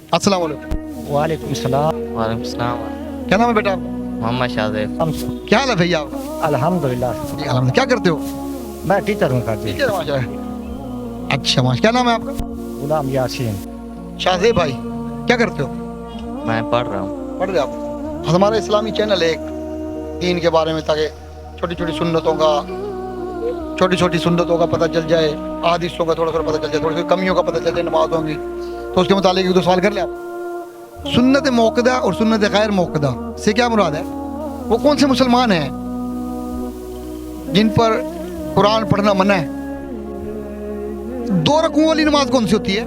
अस्सलाम वालेकुम। वालेकुम सलाम। वालेकुम सलाम। क्या नाम है बेटा आपका? मोहम्मद शाहजेब। क्या हाल है भैया आपका? अल्हम्दुलिल्लाह। जी अल्हम्दुलिल्लाह। क्या करते हो? मैं टीचर हूँ सर जी। ठीक है माशाल्लाह। अच्छा माशा, क्या नाम है आपका? गुलाम यासीन। शाहजेब भाई, क्या करते हो? मैं पढ़ रहा हूँ। पढ़ रहे आप? हमारा इस्लामी चैनल है एक, दीन के बारे में, ताकि छोटी छोटी सुन्नतों का पता चल जाए, अहादीसों का थोड़ा पता चल जाए, थोड़ी कमियों का पता चल जाए नमाजों की। तो उसके मुतालिक एक दो सवाल कर ले आप। सुन्नत मौक़दा और सुन्नत गैर मौक़दा से क्या मुराद है? वो कौन से मुसलमान हैं जिन पर कुरान पढ़ना मना है? 2 रकूओं वाली नमाज कौन सी होती है?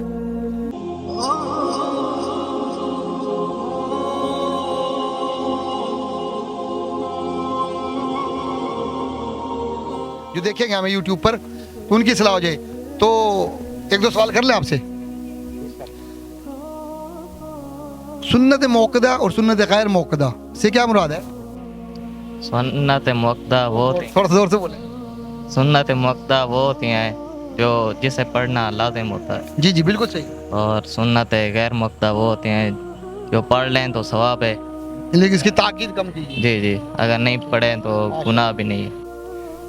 जो देखेंगे हमें यूट्यूब पर तो उनकी सलाह हो जाए। तो एक दो सवाल कर ले आपसे। सुन्नत मौक़दा और सुन्नत गैर मौक़दा से क्या मुराद है? सुन्नत मुअक्कदा वो थोड़ा सा जोर से बोले। सुन्नत मुअक्कदा वो होती हैं जो जिसे पढ़ना लाजिम होता है, जी जी बिल्कुल सही। और सुन्नत गैर मुअक्कदा वो होती हैं जो पढ़ लें तो सवाब है। लेकिन इसकी ताकीद कम कीजिए। जी जी, अगर नहीं पढ़ें तो गुनाह भी नहीं है।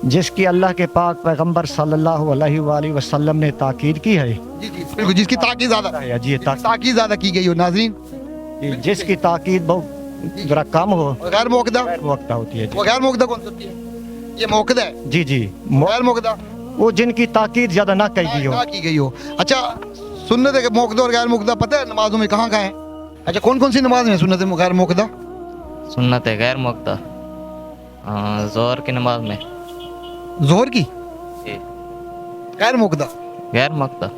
जिसकी अल्लाह के पाक पैगंबर सल्लल्लाहु अलैहि वसल्लम ने ताकीद की है। जी जी बिल्कुल, जिसकी ताकीद ज्यादा है जी, ताकीद ज्यादा की गई हो नाज़रीन। जिसकी ताकीद बहुत जरा कम हो, गैर मौक़दा वक्त होती है जी। वो गैर मौक़दा कौन सी होती है? ये मौक़दा है। जी जी, गैर मौक़दा वो जिनकी ताकीद ज्यादा ना की गई हो। ना की गई हो। अच्छा, सुन्नत मौक़दा और गैर मौक़दा पता है नमाजों में कहाँ है? अच्छा, कौन कौन सी नमाज में सुन्नत गैर मौक़दा? सुन्नत गैर मुअक्कदा ज़ोहर की नमाज में। ज़ोहर की जी, गैर मौक़दा। गैर मुअक्कदा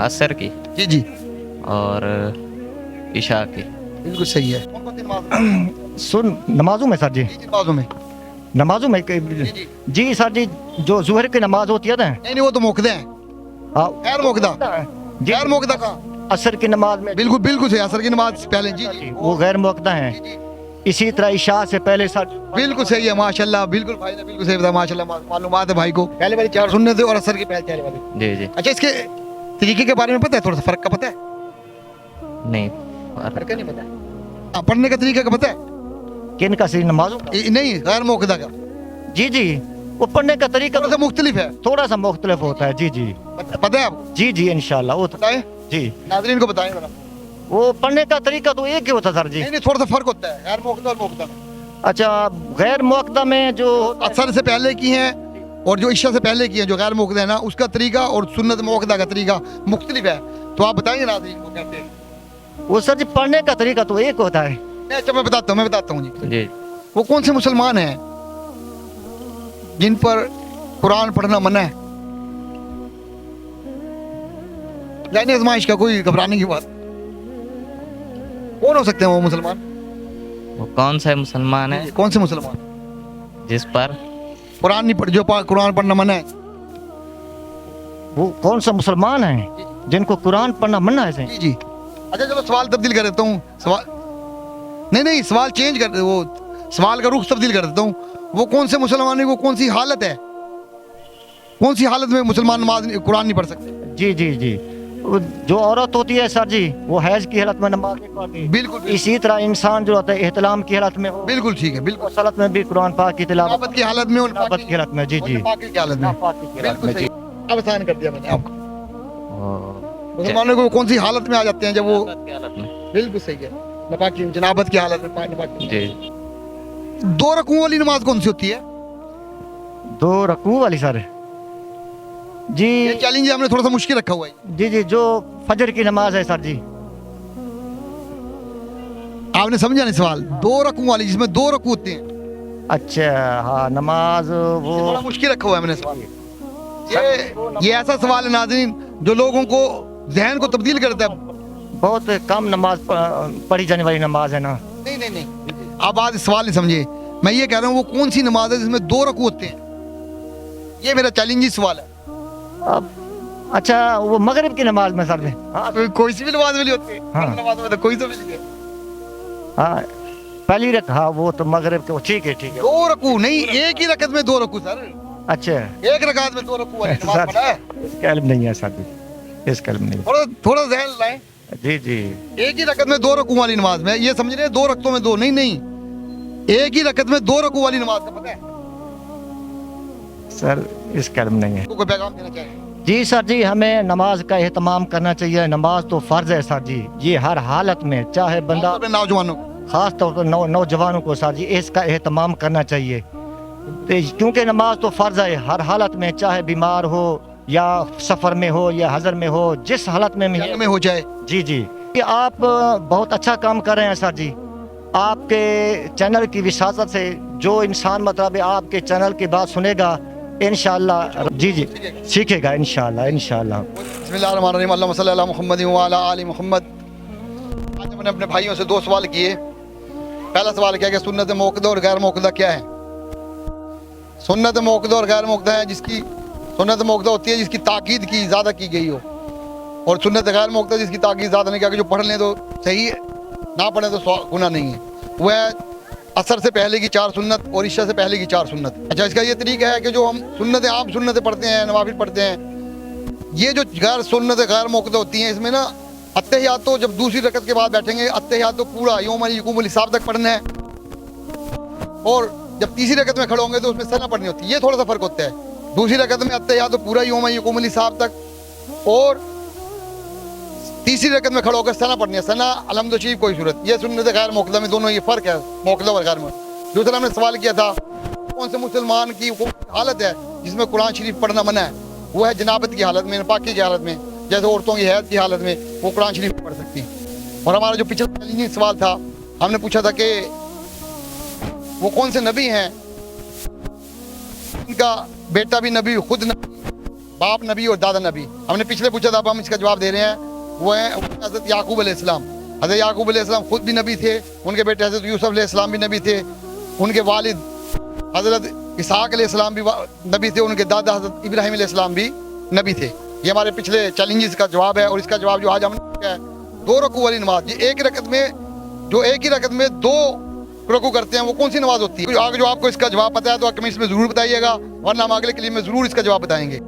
असर की जी जी और इशा की। बिल्कुल सही है। कौन कौन सी नमाज? सुन नमाजों में सर जी, नमाजों में नमाजों में जी सर जी, जो ज़ोहर की नमाज होती है ना, नहीं वो तो मौक़दा है। हाँ, गैर मौक़दा। जी, गैर मौक़दा कहाँ? असर की नमाज में बिल्कुल बिल्कुल सही, असर की नमाज पहले। जी जी वो गैर मुअक्कदा है। जी, जी। इसी तरह इशा से पहले सर बिल्कुल सही है माशाल्लाह। बिल्कुल भाई ने बिल्कुल सही बताया माशाल्लाह। मालूमात है भाई को। पहले वाली 4 सुन्नत और असर की पहले वाली। जी जी। अच्छा, इसके तरीके के बारे में पता है? थोड़ा सा फर्क का पता है? नहीं, फर्क नहीं पता है। पढ़ने का तरीका का पता है? किन का सी नमाजों का? नहीं, गैर मौक़दा का जी जी, वो पढ़ने का तरीका थोड़ा सा मुख्तलिफ है। थोड़ा सा मुख्तलिफ होता है। जी जी पता है आपको? जी जी, इंशाल्लाह वो बताएं, जी, नाज़रीन को बताएं जरा। वो पढ़ने का तरीका तो एक ही होता सर जी। नहीं नहीं, थोड़ा सा फर्क होता है गैर मौक़दा और मौक़दा में। अच्छा, गैर मुअक्कदा में जो असर से पहले की हैं और जो इशा से पहले की हैं, जो गैर मौक़दा है ना, उसका तरीका और सुन्नत मौक़दा का तरीका मुख्तलिफ है। तो आप बताएंगे नाज़रीन को कहते हैं? वो सर जी पढ़ने का तरीका तो एक होता है। अच्छा, मैं बताता हूँ जी। जी। वो कौन से मुसलमान हैं जिन पर कुरान पढ़ना मना है? यानी आजमाइश का, कोई घबराने की बात। कौन हो सकते हैं वो मुसलमान? वो कौन सा मुसलमान है कौन से मुसलमान जिस पर कुरान नहीं पढ़, जो कुरान पढ़ना मना है? वो कौन सा मुसलमान है जिनको कुरान पढ़ना मना है? जी जी। अच्छा चलो सवाल तब्दील कर देता हूँ। सवाल नहीं, सवाल चेंज कर, वो सवाल का रुख तब्दील कर देता हूँ। वो कौन से मुसलमान है, वो कौन सी हालत है, कौन सी हालत में मुसलमान नमाज कुरान नहीं पढ़ सकते? जी जी जी, वो जो औरत होती है सर जी, वो हैज की हालत में नमाज नहीं पढ़ती। बिल्कुल इसी तरह इंसान जो होता है एहतलाम की हालत में हो, बिल्कुल ठीक है। बिल्कुल सलत में भी कुरान पाक की तिलावत नाबत की हालत में, नाबत की हालत में। जी जी, नापाकी की हालत में। नापाकी की हालत बिल्कुल में। सही। अब आसान कर दिया मैंने आपको। वो मुसलमानों को कौन सी हालत में आ जाते हैं जब वो? की हालत में। बिल्कुल सही है, नापाकी जनाबत की हालत में। जी। 2 रकूओं वाली नमाज कौन सी होती है? 2 रकू वाली सर जी। ये चैलेंज हमने थोड़ा सा मुश्किल रखा हुआ है। जी जी, जो फजर की नमाज है सर जी। आपने समझा नहीं सवाल? 2 रकूओं वाली जिसमें 2 रकू होते हैं। अच्छा हाँ, नमाज ये थोड़ा वो मुश्किल रखा हुआ है मैंने सवाल। ये ऐसा सवाल है नाज़रीन जो लोगों को जहन को तब्दील करता है। बहुत कम नमाज पढ़ी जाने वाली नमाज है ना। नहीं, आप आज सवाल नहीं समझे। मैं ये कह रहा हूँ वो कौन सी नमाज है जिसमें 2 रकू होते हैं? ये मेरा चैलेंजिंग सवाल है। अब अच्छा, वो मगरिब की नमाज में सर जी। हाँ, तो कोई सी भी नमाज में नहीं होती है। हाँ। नमाज में तो कोई तो भी नहीं है। हाँ, पहली रक, हाँ वो तो मगरिब के, ठीक है ठीक है। 2 रकू नहीं, एक ही रकत में 2 रकूँ सर। अच्छा एक रकात में 2 रकू वाली नमाज पढ़ा है? इसका इल्म नहीं है सर जी, اس کلم نہیں. थोड़ा ज़हन लाएं. जी जी एक ही रकत में 2 रकू वाली नमाज में ये समझ रहे हैं 2 रकतों में 2 नहीं, एक ही रकत में 2 रकू वाली नमाज का पता है सर, इस कलम नहीं है. आपको कोई पैगाम देना चाहिए? जी सर जी, हमें नमाज का एहतमाम करना चाहिए. नमाज तो फ़र्ज़ है सर जी, ये हर हालत में, चाहे बंदा, अपने नौजवानों को ख़ास तौर पर नौजवानों को सर जी इसका एहतमाम करना चाहिए. क्योंकि नमाज तो फ़र्ज़ है हर हालत में, चाहे बीमार हो या सफ़र में हो या हज़र में हो, जिस हालत में जंग में हो जाए. जी जी, कि आप बहुत अच्छा काम कर रहे हैं सर जी. आपके चैनल की विसासत से जो इंसान मतलब आपके चैनल की बात सुनेगा इंशाअल्लाह जी जी सीखेगा इंशाअल्लाह इंशाअल्लाह. बिस्मिल्लाहिर्रहमानिर्रहीम. अल्लाहुम्मा सल्ली अला मुहम्मद व अला आलि मुहम्मद. आज हमने अपने भाइयों से 2 सवाल किए. पहला सवाल किया कि सुन्नत मौक़दा और गैर मौक़दा क्या है. सुन्नत मौक़दा और गैर मौक़दा है जिसकी सुन्नत मौक़दा होती है जिसकी ताकीद की ज़्यादा की गई हो, और सुन्नत गैर मौक़दा जिसकी ताकीद ज़्यादा नहीं किया, कि जो पढ़ लें तो सही है, ना पढ़ें तो गुनाह नहीं है. वह असर से पहले की 4 सुन्नत और इशा से पहले की 4 सुन्नत. अच्छा, इसका ये तरीका है कि जो हम सुन्नतें आम सुन्नतें पढ़ते हैं, नवाफिल पढ़ते हैं, ये जो गैर सुन्नतें गैर मौक़दा होती हैं, इसमें ना अत्तहियात तो जब दूसरी रकत के बाद बैठेंगे, अत्तहियात तो पूरा यौम यक़ूमुल हिसाब तक पढ़ना है, और जब तीसरी रकत में खड़े होंगे तो उसमें सना पढ़नी होती है. ये थोड़ा सा फ़र्क होता है. दूसरी रकत में अत्तहियात तो पूरा यौम यक़ूमुल हिसाब तक, और तीसरी रकत में खड़े होकर सना पढ़नी है. सना अलहम्द शरीफ कोई सूरत. ये सुन्नत गैर मौक़दा में दोनों ये फ़र्क है, मौक़दा और गैर मौक़दा. दूसरा हमने सवाल किया था कौन से मुसलमान की वो हालत है जिसमें कुरान शरीफ पढ़ना मना है. वो है जनाबत की हालत में, पाकी की हालत में, जैसे औरतों की हैद की हालत में वो कुरान शरीफ पढ़ सकती हैं. और हमारा जो पिछला चैलेंजिंग सवाल था, हमने पूछा था कि वो कौन से नबी हैं इनका बेटा भी नबी, खुद नबी, बाप नबी और दादा नबी. हमने पिछले पूछा था, अब हम इसका जवाब दे रहे हैं. वो है हज़रत याकूब अलैहिस्सलाम. हज़रत याकूब अलैहिस्सलाम खुद भी नबी थे, उनके बेटे हज़रत यूसुफ अलैहिस्सलाम भी नबी थे, उनके वालिद हज़रत इसहाक़ अलैहिस्सलाम भी नबी थे, उनके दादा हज़रत इब्राहीम अलैहिस्सलाम भी नबी थे. ये हमारे पिछले चैलेंजेस का जवाब है. और इसका जवाब जो आज हमने किया है 2 रकू वाली नमाज. ये एक रकत में जो एक ही रकत में 2 रकू करते हैं वो कौन सी नमाज होती है. आगे जो आपको इसका जवाब पता है तो कमेंट्स में ज़रूर बताइएगा, वरना हम अगले क्लिप में ज़रूर इसका जवाब बताएंगे.